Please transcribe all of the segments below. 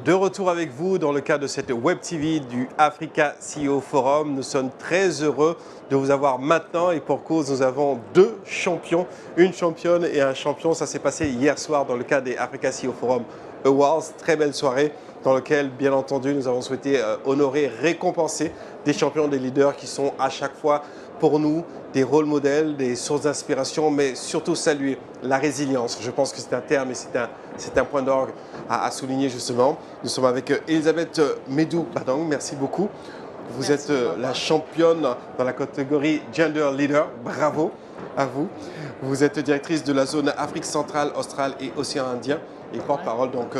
De retour avec vous dans le cadre de cette Web TV du Africa CEO Forum. Nous sommes très heureux de vous avoir maintenant et pour cause, nous avons deux champions, une championne et un champion. Ça s'est passé hier soir dans le cadre des Africa CEO Forum Awards. Très belle soirée dans laquelle, bien entendu, nous avons souhaité honorer, récompenser des champions, des leaders qui sont à chaque fois pour nous des rôles modèles, des sources d'inspiration, mais surtout saluer la résilience. Je pense que c'est un terme et c'est un point d'orgue à souligner justement. Nous sommes avec Elisabeth Medou-Badang, merci beaucoup. Vous êtes la championne dans la catégorie Gender Leader, bravo à vous. Vous êtes directrice de la zone Afrique centrale, Australe et Océan Indien et porte-parole donc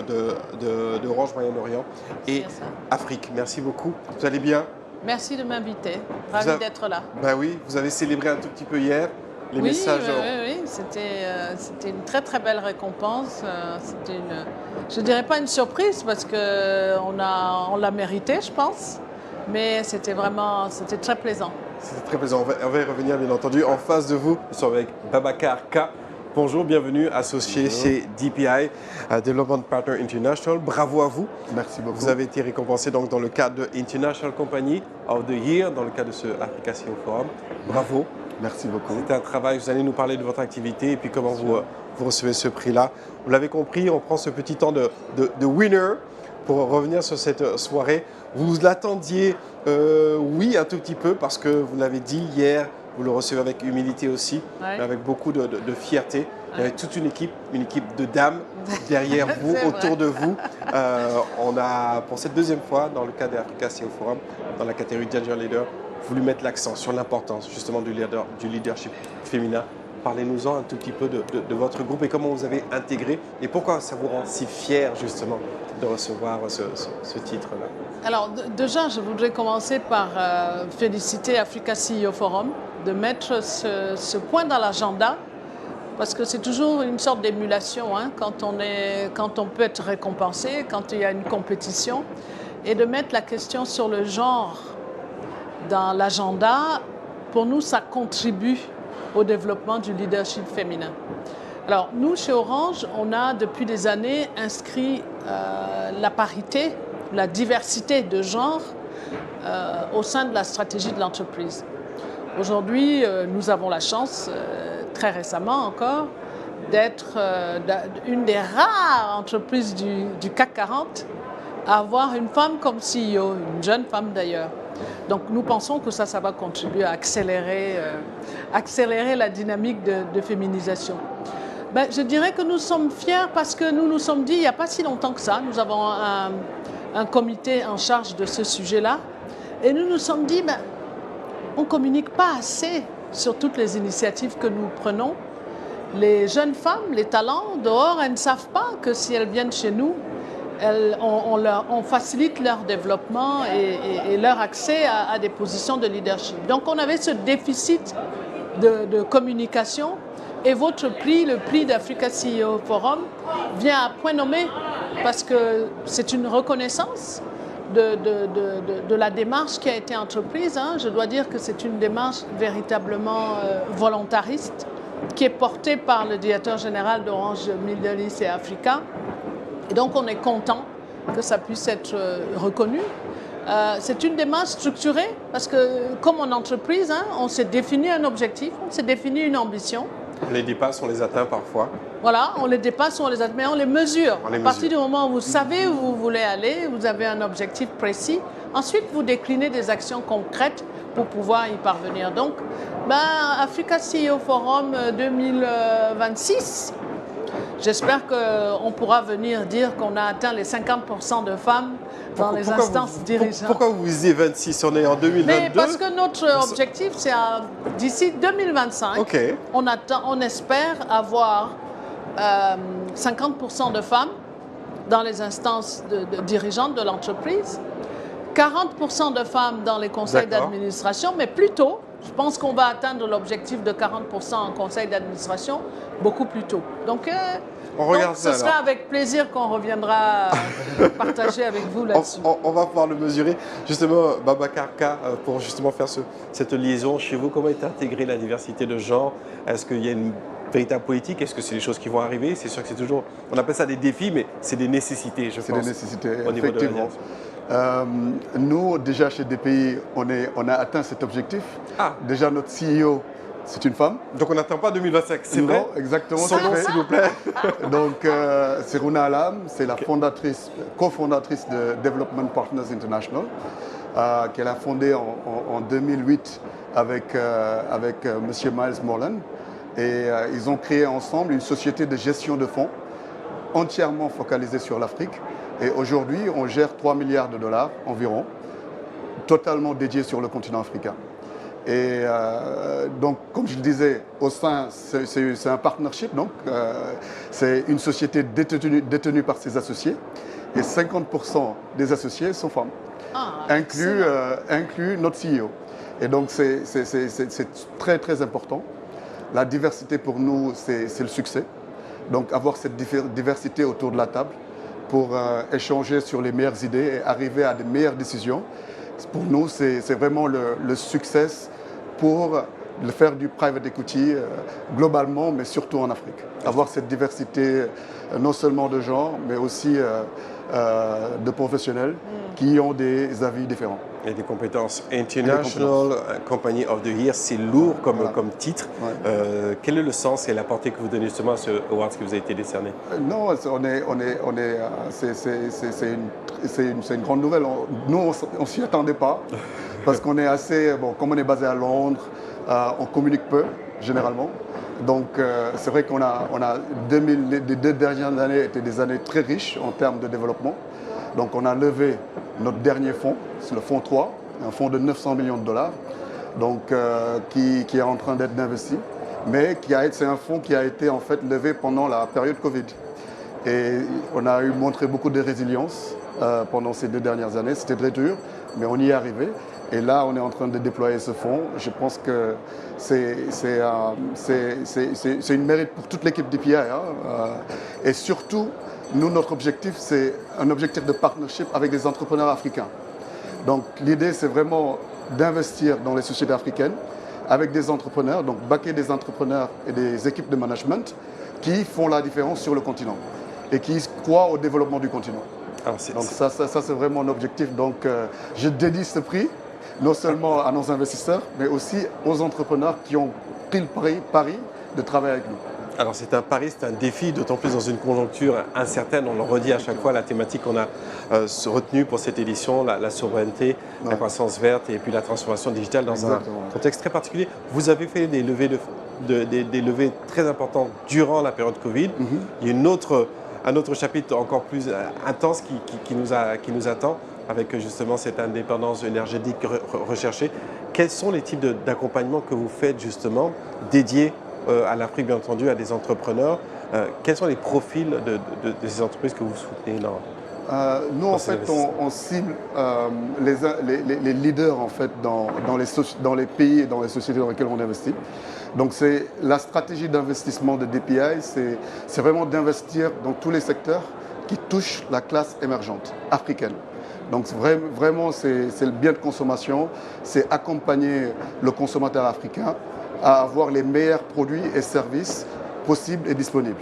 d'Orange Moyen-Orient et Afrique. Merci beaucoup. Vous allez bien? Merci de m'inviter. Ravi d'être là. Ben oui, vous avez célébré un tout petit peu hier les messages. Oui. C'était une très très belle récompense. C'était je dirais pas une surprise parce qu'on l'a mérité, je pense. Mais c'était très plaisant. C'était très plaisant. On va y revenir bien entendu. En face de vous, nous sommes avec Babacar K. Bonjour, bienvenue, associé chez DPI, Development Partner International. Bravo à vous. Merci beaucoup. Vous avez été récompensé donc dans le cadre de International Company of the Year, dans le cadre de ce Africa CEO Forum. Bravo. Merci beaucoup. C'était un travail, vous allez nous parler de votre activité et puis comment vous recevez ce prix-là. Vous l'avez compris, on prend ce petit temps de winner pour revenir sur cette soirée. Vous l'attendiez, oui, un tout petit peu, parce que vous l'avez dit hier, vous le recevez avec humilité aussi, mais avec beaucoup de fierté. Il y avait toute une équipe de dames derrière vous, autour de vous. On a, pour cette deuxième fois, dans le cadre de l'Africa CEO Forum, dans la catégorie Gender Leader, voulu mettre l'accent sur l'importance justement du leadership féminin. Parlez-nous-en un tout petit peu de votre groupe et comment vous avez intégré et pourquoi ça vous rend si fier justement de recevoir ce titre-là. Alors déjà, je voudrais commencer par féliciter Africa CEO Forum de mettre ce point dans l'agenda parce que c'est toujours une sorte d'émulation hein, quand on peut être récompensé, quand il y a une compétition et de mettre la question sur le genre dans l'agenda, pour nous, ça contribue au développement du leadership féminin. Alors, nous, chez Orange, on a depuis des années inscrit la parité, la diversité de genre au sein de la stratégie de l'entreprise. Aujourd'hui, nous avons la chance, très récemment encore, d'être une des rares entreprises du CAC 40 à avoir une femme comme CEO, une jeune femme d'ailleurs. Donc nous pensons que ça va contribuer à accélérer la dynamique de féminisation. Ben, je dirais que nous sommes fiers parce que nous nous sommes dit, il n'y a pas si longtemps que ça, nous avons un comité en charge de ce sujet-là, et nous nous sommes dit, ben, on ne communique pas assez sur toutes les initiatives que nous prenons. Les jeunes femmes, les talents dehors, elles ne savent pas que si elles viennent chez nous, on facilite leur développement et leur accès à des positions de leadership. Donc on avait ce déficit de communication et votre prix, le prix d'Africa CEO Forum, vient à point nommé parce que c'est une reconnaissance de la démarche qui a été entreprise. Hein. Je dois dire que c'est une démarche véritablement volontariste qui est portée par le directeur général d'Orange Middle East et Africa. Et donc, on est content que ça puisse être reconnu. C'est une démarche structurée parce que, comme en entreprise, hein, on s'est défini un objectif, on s'est défini une ambition. On les dépasse, on les atteint parfois. Voilà, on les dépasse, on les atteint, mais on les mesure. À partir du moment où vous savez où vous voulez aller, vous avez un objectif précis. Ensuite, vous déclinez des actions concrètes pour pouvoir y parvenir. Donc, Africa CEO Forum 2026, j'espère qu'on pourra venir dire qu'on a atteint les 50% de femmes dans les instances dirigeantes. Pourquoi vous visez 26? On est en 2022. Mais parce que notre objectif, c'est d'ici 2025, okay. On espère avoir 50% de femmes dans les instances dirigeantes de l'entreprise, 40% de femmes dans les conseils d'administration, mais plutôt, je pense qu'on va atteindre l'objectif de 40% en conseil d'administration beaucoup plus tôt. Donc, ça, ce sera avec plaisir qu'on reviendra partager avec vous là-dessus. On va pouvoir le mesurer. Justement, Babacar Ka, pour justement faire cette liaison chez vous, comment est intégrée la diversité de genre? Est-ce qu'il y a une véritable politique? Est-ce que c'est des choses qui vont arriver? C'est sûr que c'est toujours, on appelle ça des défis, mais c'est des nécessités, je pense. C'est des nécessités, au niveau effectivement. Nous, déjà chez DPI, on a atteint cet objectif. Déjà, notre CEO, c'est une femme. Donc on n'attend pas 2025, c'est vrai? Non, exactement. Son nom, s'il vous plaît. Donc, c'est Runa Alam, c'est la cofondatrice de Development Partners International, qu'elle a fondée en 2008 avec M. Miles Morland. Et ils ont créé ensemble une société de gestion de fonds entièrement focalisée sur l'Afrique. Et aujourd'hui, on gère 3 milliards de dollars environ, totalement dédiés sur le continent africain. Et donc, comme je le disais, au sein, c'est un partnership, donc c'est une société détenue par ses associés. Et 50% des associés sont femmes, inclus notre CEO. Et donc, c'est très, très important. La diversité pour nous, c'est le succès. Donc, avoir cette diversité autour de la table pour échanger sur les meilleures idées et arriver à de meilleures décisions, pour nous, c'est vraiment le succès pour le faire du private equity globalement, mais surtout en Afrique. Avoir cette diversité non seulement de genre, mais aussi de professionnels qui ont des avis différents. Et des compétences. International Company of the Year, c'est lourd comme titre. Ouais. Quel est le sens et la portée que vous donnez justement à ce award qui vous a été décerné? Non, c'est une grande nouvelle. Nous, on ne s'y attendait pas parce qu'on est assez, comme on est basé à Londres, on communique peu généralement. Donc c'est vrai qu'on les 2 dernières années étaient des années très riches en termes de développement. Donc on a levé notre dernier fonds, c'est le fonds 3, un fonds de 900 millions de dollars, donc, qui est en train d'être investi. Mais c'est un fonds qui a été en fait levé pendant la période Covid. Et on a montré beaucoup de résilience pendant ces 2 dernières années. C'était très dur, mais on y est arrivé. Et là, on est en train de déployer ce fonds. Je pense que c'est une mérite pour toute l'équipe DPI. Et surtout, nous, notre objectif, c'est un objectif de partnership avec des entrepreneurs africains. Donc, l'idée, c'est vraiment d'investir dans les sociétés africaines avec des entrepreneurs, donc backer des entrepreneurs et des équipes de management qui font la différence sur le continent et qui croient au développement du continent. Donc, ça c'est vraiment un objectif. Donc, je dédie ce prix non seulement à nos investisseurs, mais aussi aux entrepreneurs qui ont pris le pari de travailler avec nous. Alors c'est un pari, c'est un défi, d'autant plus dans une conjoncture incertaine. On le redit à chaque fois, la thématique qu'on a retenue pour cette édition, la souveraineté, la croissance verte et puis la transformation digitale dans un contexte très particulier. Vous avez fait des levées, des levées très importantes durant la période Covid. Il y a un autre chapitre encore plus intense qui nous attend, avec justement cette indépendance énergétique recherchée. Quels sont les types d'accompagnement que vous faites justement dédiés à l'Afrique, bien entendu, à des entrepreneurs? Quels sont les profils de ces entreprises que vous soutenez nous, en fait, on cible les leaders en fait, dans les pays et dans les sociétés dans lesquelles on investit. Donc, la stratégie d'investissement de DPI, c'est vraiment d'investir dans tous les secteurs qui touchent la classe émergente africaine. Donc vraiment, c'est le bien de consommation, c'est accompagner le consommateur africain à avoir les meilleurs produits et services possibles et disponibles.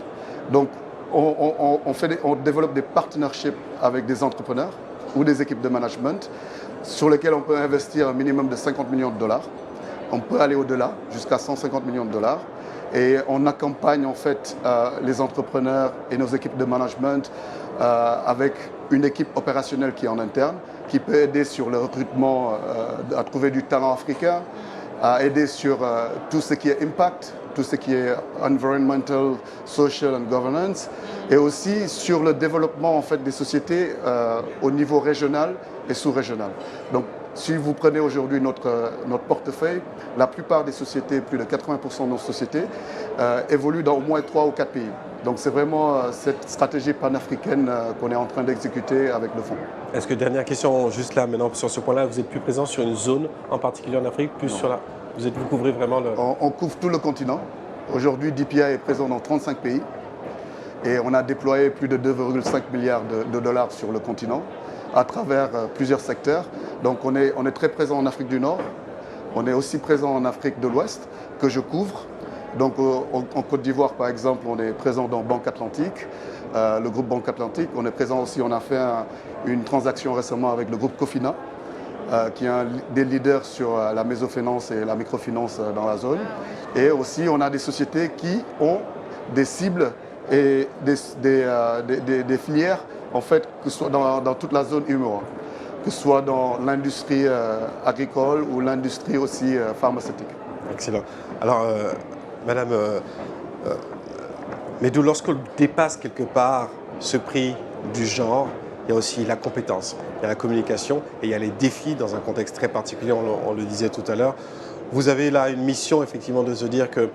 Donc on développe des partnerships avec des entrepreneurs ou des équipes de management sur lesquels on peut investir un minimum de 50 millions de dollars. On peut aller au-delà, jusqu'à 150 millions de dollars. Et on accompagne en fait les entrepreneurs et nos équipes de management avec une équipe opérationnelle qui est en interne, qui peut aider sur le recrutement, à trouver du talent africain, à aider sur tout ce qui est impact, tout ce qui est environmental, social and governance, et aussi sur le développement en fait, des sociétés au niveau régional et sous-régional. Donc, si vous prenez aujourd'hui notre portefeuille, la plupart des sociétés, plus de 80% de nos sociétés, évoluent dans au moins 3 ou 4 pays. Donc c'est vraiment cette stratégie panafricaine qu'on est en train d'exécuter avec le fonds. Est-ce que, dernière question, juste là maintenant sur ce point-là, vous êtes plus présent sur une zone en particulier en Afrique, plus sur la... Vous couvrez vraiment le... On couvre tout le continent. Aujourd'hui, DPI est présent dans 35 pays et on a déployé plus de 2,5 milliards de dollars sur le continent à travers plusieurs secteurs. Donc on est très présent en Afrique du Nord, on est aussi présent en Afrique de l'Ouest que je couvre. Donc en Côte d'Ivoire par exemple, on est présent dans Banque Atlantique, le groupe Banque Atlantique. On est présent aussi, on a fait une transaction récemment avec le groupe Cofina, qui est un des leaders sur la mésofinance et la microfinance dans la zone. Et aussi, on a des sociétés qui ont des cibles et des filières, en fait, que ce soit dans toute la zone UMOA, que ce soit dans l'industrie agricole ou l'industrie aussi pharmaceutique. Excellent. Alors, Madame Médou, lorsqu'on dépasse quelque part ce prix du genre, il y a aussi la compétence, il y a la communication et il y a les défis dans un contexte très particulier, on le disait tout à l'heure. Vous avez là une mission effectivement de se dire que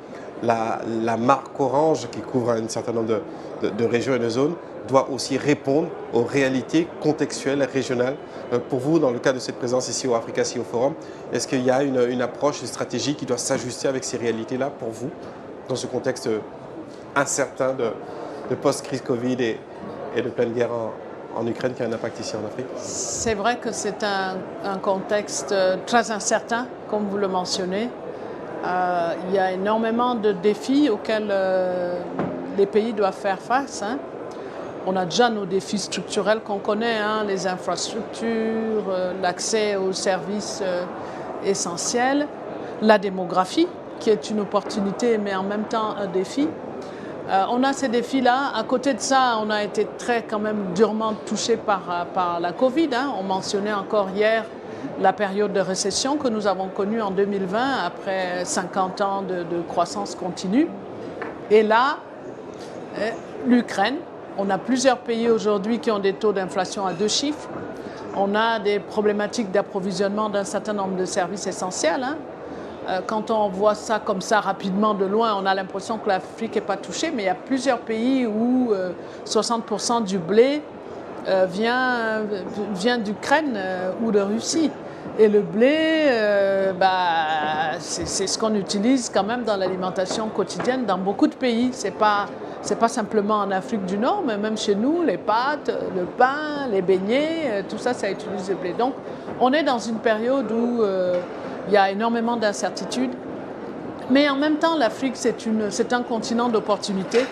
la marque Orange qui couvre un certain nombre de régions et de zones doit aussi répondre aux réalités contextuelles, régionales. Pour vous, dans le cadre de cette présence ici au Africa CEO Forum, est-ce qu'il y a une approche, une stratégie qui doit s'ajuster avec ces réalités-là pour vous, dans ce contexte incertain de post-crise Covid et de pleine guerre en Ukraine qui a un impact ici en Afrique? C'est vrai que c'est un contexte très incertain, comme vous le mentionnez. Il y a énormément de défis auxquels les pays doivent faire face. On a déjà nos défis structurels qu'on connaît, les infrastructures, l'accès aux services essentiels, la démographie, qui est une opportunité mais en même temps un défi. On a ces défis-là. À côté de ça, on a été quand même durement touché par la Covid. On mentionnait encore hier la période de récession que nous avons connue en 2020 après 50 ans de croissance continue. Et là, l'Ukraine, on a plusieurs pays aujourd'hui qui ont des taux d'inflation à 2 chiffres. On a des problématiques d'approvisionnement d'un certain nombre de services essentiels. Quand on voit ça comme ça rapidement de loin, on a l'impression que l'Afrique n'est pas touchée, mais il y a plusieurs pays où 60% du blé vient d'Ukraine ou de Russie. Et le blé, c'est ce qu'on utilise quand même dans l'alimentation quotidienne dans beaucoup de pays. C'est pas simplement en Afrique du Nord, mais même chez nous, les pâtes, le pain, les beignets, tout ça, ça utilise le blé. Donc, on est dans une période où il y a énormément d'incertitudes. Mais en même temps, l'Afrique, c'est un continent d'opportunités.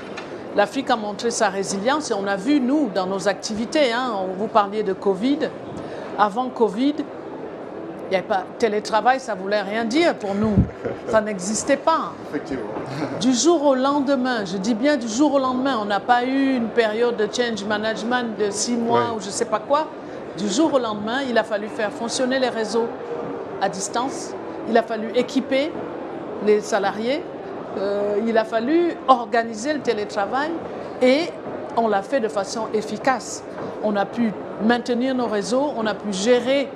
L'Afrique a montré sa résilience et on a vu, nous, dans nos activités, vous parliez de Covid. Avant Covid, il n'y avait pas télétravail, ça ne voulait rien dire pour nous. Ça n'existait pas. Effectivement. Du jour au lendemain, je dis bien du jour au lendemain, on n'a pas eu une période de change management de 6 mois ou je ne sais pas quoi. Du jour au lendemain, il a fallu faire fonctionner les réseaux à distance. Il a fallu équiper les salariés. Il a fallu organiser le télétravail et on l'a fait de façon efficace. On a pu maintenir nos réseaux, on a pu gérer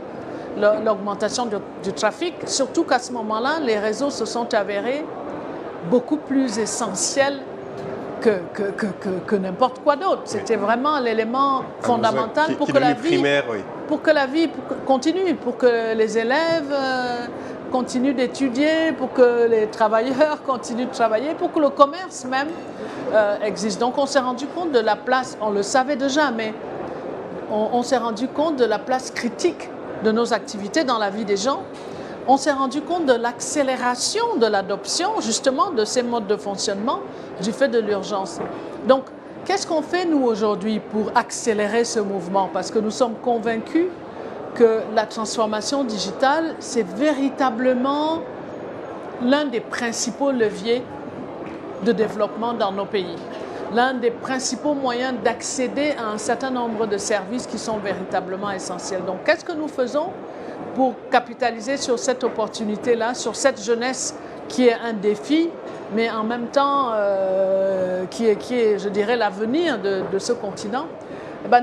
l'augmentation du trafic, surtout qu'à ce moment-là, les réseaux se sont avérés beaucoup plus essentiels que n'importe quoi d'autre. C'était vraiment l'élément fondamental pour que la vie continue, pour que les élèves continuent d'étudier, pour que les travailleurs continuent de travailler, pour que le commerce même existe. Donc on s'est rendu compte de la place, on le savait déjà, mais on s'est rendu compte de la place critique de nos activités dans la vie des gens. On s'est rendu compte de l'accélération de l'adoption justement de ces modes de fonctionnement du fait de l'urgence. Donc, qu'est-ce qu'on fait nous aujourd'hui pour accélérer ce mouvement? Parce que nous sommes convaincus que la transformation digitale, c'est véritablement l'un des principaux leviers de développement dans nos pays. L'un des principaux moyens d'accéder à un certain nombre de services qui sont véritablement essentiels. Donc, qu'est-ce que nous faisons pour capitaliser sur cette opportunité-là, sur cette jeunesse qui est un défi, mais en même temps qui est, je dirais, l'avenir de ce continent?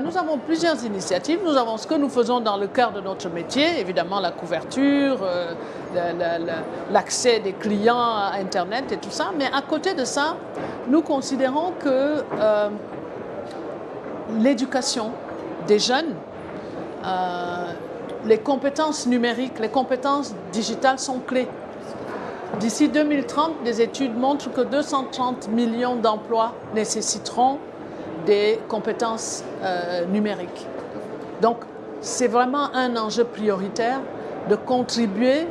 Nous avons plusieurs initiatives. Nous avons ce que nous faisons dans le cœur de notre métier, évidemment la couverture, l'accès des clients à Internet et tout ça. Mais à côté de ça, nous considérons que l'éducation des jeunes, les compétences numériques, les compétences digitales sont clés. D'ici 2030, des études montrent que 230 millions d'emplois nécessiteront des compétences numériques. Donc, c'est vraiment un enjeu prioritaire de contribuer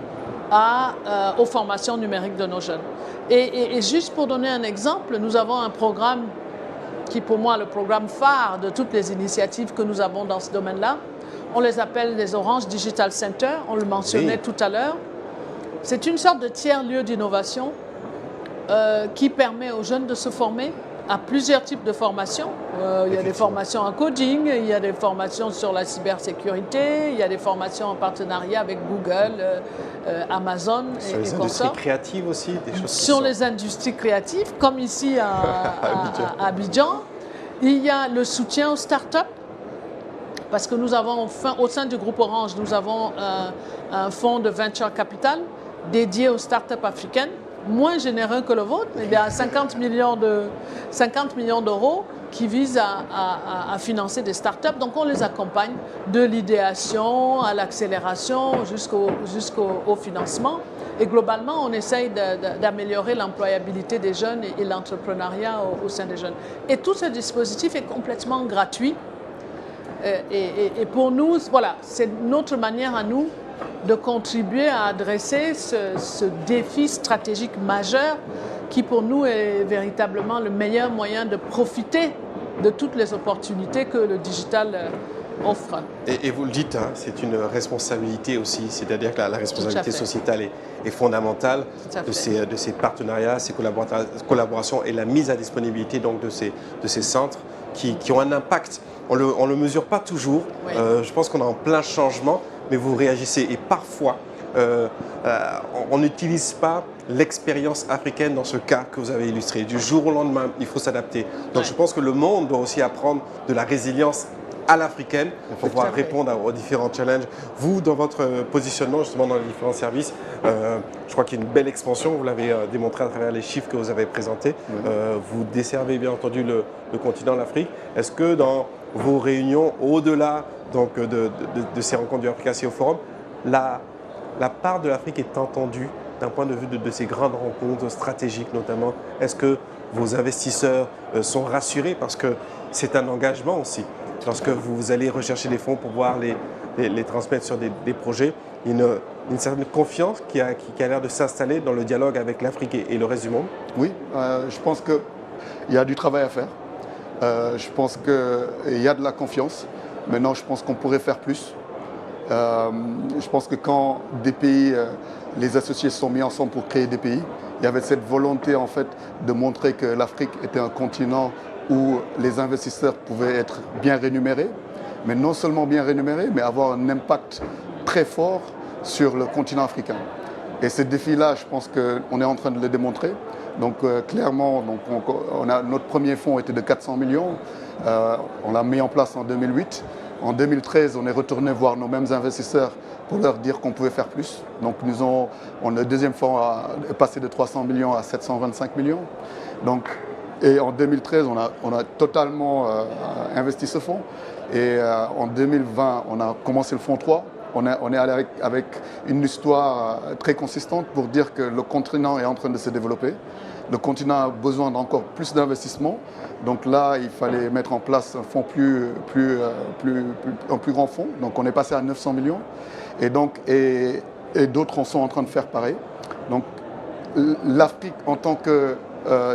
aux formations numériques de nos jeunes. Et juste pour donner un exemple, nous avons un programme qui, pour moi, est le programme phare de toutes les initiatives que nous avons dans ce domaine-là. On les appelle les Orange Digital Center, on le mentionnait tout à l'heure. C'est une sorte de tiers-lieu d'innovation qui permet aux jeunes de se former à plusieurs types de formations. Il y a des formations en coding, il y a des formations sur la cybersécurité, il y a des formations en partenariat avec Google, Amazon sur les et industries créatives aussi, des choses sur les industries créatives, comme ici à Abidjan. Il y a le soutien aux startups, parce que nous avons, au sein du groupe Orange, nous avons un fonds de venture capital dédié aux startups africaines, moins généreux que le vôtre, mais il y a 50 millions d'euros qui visent à financer des startups. Donc on les accompagne de l'idéation à l'accélération jusqu'au financement. Et globalement, on essaye d'améliorer l'employabilité des jeunes et l'entrepreneuriat au sein des jeunes. Et tout ce dispositif est complètement gratuit. Et pour nous, voilà, c'est notre manière à nous de contribuer à adresser ce défi stratégique majeur qui pour nous est véritablement le meilleur moyen de profiter de toutes les opportunités que le digital offre. Et vous le dites, hein, c'est une responsabilité aussi, c'est-à-dire que la responsabilité sociétale est fondamentale de ces partenariats, ces collaborations et la mise à disponibilité donc, de ces centres qui ont un impact. On ne le mesure pas toujours, oui. Je pense qu'on est en plein changement, mais vous réagissez. Et parfois, on n'utilise pas l'expérience africaine dans ce cas que vous avez illustré. Du jour au lendemain, il faut s'adapter. Donc je pense que le monde doit aussi apprendre de la résilience à l'africaine pour pouvoir répondre aux différents challenges. Vous, dans votre positionnement justement dans les différents services, je crois qu'il y a une belle expansion, vous l'avez démontré à travers les chiffres que vous avez présentés. Vous desservez bien entendu le continent, l'Afrique. Est-ce que dans vos réunions, au-delà donc, de ces rencontres du Africa CEO Forum, la part de l'Afrique est entendue d'un point de vue de ces grandes rencontres stratégiques notamment? Est-ce que vos investisseurs sont rassurés parce que c'est un engagement aussi? Lorsque vous allez rechercher des fonds pour pouvoir les transmettre sur des projets, une certaine confiance qui a l'air de s'installer dans le dialogue avec l'Afrique et le reste du monde? Oui, je pense qu'il y a du travail à faire. Je pense qu'il y a de la confiance. Maintenant, je pense qu'on pourrait faire plus. Je pense que quand des pays, les associés se sont mis ensemble pour créer des pays, il y avait cette volonté en fait de montrer que l'Afrique était un continent où les investisseurs pouvaient être bien rémunérés, mais non seulement bien rémunérés, mais avoir un impact très fort sur le continent africain. Et ce défi-là, je pense qu'on est en train de le démontrer. Donc clairement, notre premier fonds était de 400 millions. On l'a mis en place en 2008. En 2013, on est retourné voir nos mêmes investisseurs pour leur dire qu'on pouvait faire plus. Donc le deuxième fonds est passé de 300 millions à 725 millions. Et en 2013, on a totalement investi ce fonds. Et en 2020, on a commencé le fonds 3. On est allé avec une histoire très consistante pour dire que le continent est en train de se développer. Le continent a besoin d'encore plus d'investissement. Donc là, il fallait mettre en place un fonds un plus grand fonds. Donc on est passé à 900 millions. Et d'autres sont en train de faire pareil. Donc l'Afrique en tant que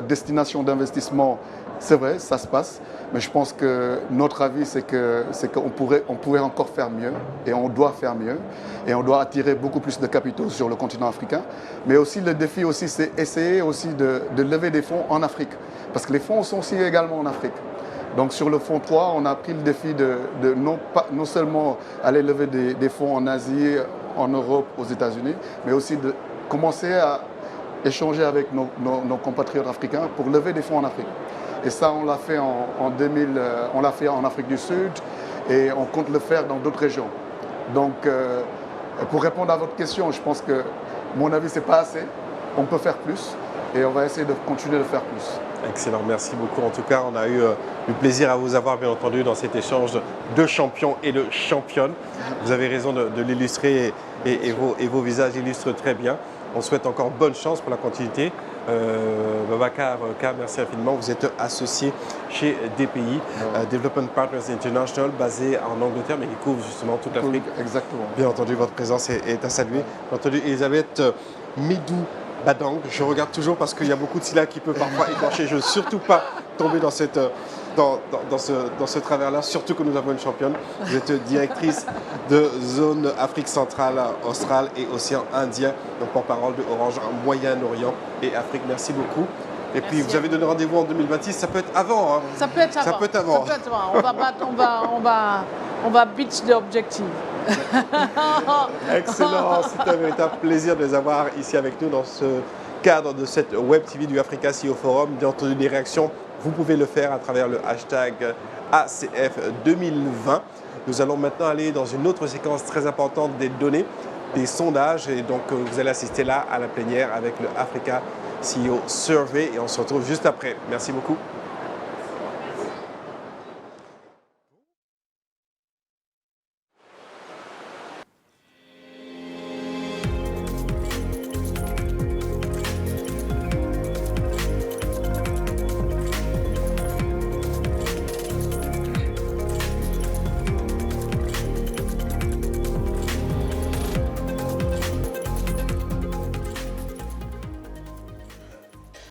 destination d'investissement, c'est vrai, ça se passe. Mais je pense que notre avis, c'est qu'on pourrait encore faire mieux et on doit faire mieux. Et on doit attirer beaucoup plus de capitaux sur le continent africain. Mais aussi, le défi aussi, c'est essayer aussi de lever des fonds en Afrique. Parce que les fonds sont aussi également en Afrique. Donc sur le fonds 3, on a pris le défi de non seulement aller lever des fonds en Asie, en Europe, aux États-Unis, mais aussi de commencer à échanger avec nos compatriotes africains pour lever des fonds en Afrique. Et ça, on l'a fait on l'a fait en Afrique du Sud et on compte le faire dans d'autres régions. Donc, pour répondre à votre question, je pense que, mon avis, ce n'est pas assez. On peut faire plus et on va essayer de continuer de faire plus. Excellent, merci beaucoup. En tout cas, on a eu du plaisir à vous avoir, bien entendu, dans cet échange de champions et de championnes. Vous avez raison de l'illustrer et vos visages illustrent très bien. On souhaite encore bonne chance pour la continuité. Babacar K, merci infiniment. Vous êtes associé chez DPI, Development Partners International, basé en Angleterre, mais qui couvre justement toute l'Afrique. Exactement. Bien entendu, votre présence est à saluer. Bien entendu, Elisabeth Midou Badang, je regarde toujours parce qu'il y a beaucoup de syllabes qui peuvent parfois écorcher. Je ne veux surtout pas tomber dans ce travers-là, surtout que nous avons une championne. Vous êtes directrice de zone Afrique centrale, australe et océan Indien, donc porte-parole de Orange Moyen-Orient et Afrique. Merci beaucoup. Et puis Merci vous avez donné rendez-vous en 2026, ça peut être avant. Hein. Ça peut être avant. Ça peut être avant. Ça peut être avant. On va beat l'objectif. Excellent, c'est un véritable plaisir de les avoir ici avec nous dans ce cadre de cette Web TV du Africa CEO Forum. Bien entendu, les réactions, vous pouvez le faire à travers le hashtag ACF 2020. Nous allons maintenant aller dans une autre séquence très importante des données, des sondages. Et donc, vous allez assister là à la plénière avec le Africa CEO Survey. Et on se retrouve juste après. Merci beaucoup.